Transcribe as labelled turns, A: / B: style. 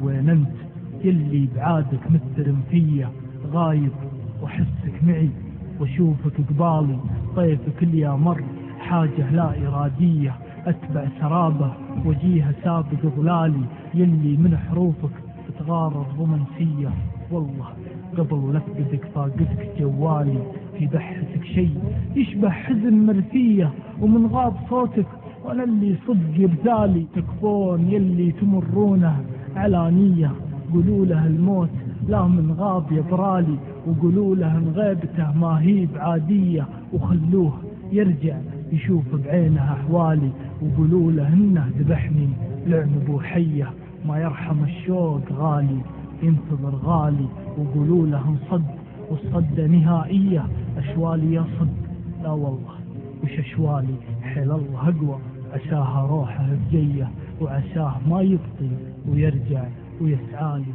A: وين انت يلي بعادك مترم فيا، غايب واحسك معي واشوفك قبالي، طيفك اللي مر حاجة لا إرادية، أتبع سرابه وجيها سابق ظلالي، يلي من حروفك تتغار الرومانسية، والله قبل لفقدك فاقدك جوالي، في بحثك شيء يشبه حزن مرثية، ومن غاب صوتك وانا اللي صدق يرزالي، تكفون يلي تمرونه علانية، قولوا له الموت لا من غاب يبرالي، وقولوا له ان غيبته ما هي بعادية، وخلوه يرجع يشوف بعينه أحوالي، وقولوا له إنه ذبحني لعن أبو حية، ما يرحم الشوق غالي ينتظر غالي، وقولوا له انصد والصد نهائية، أشوالي يا صد لا والله وش أشوالي، حيل الله أقوى، عساها روحه بجية وعساه ما يبطي ويرجع ويسعالي.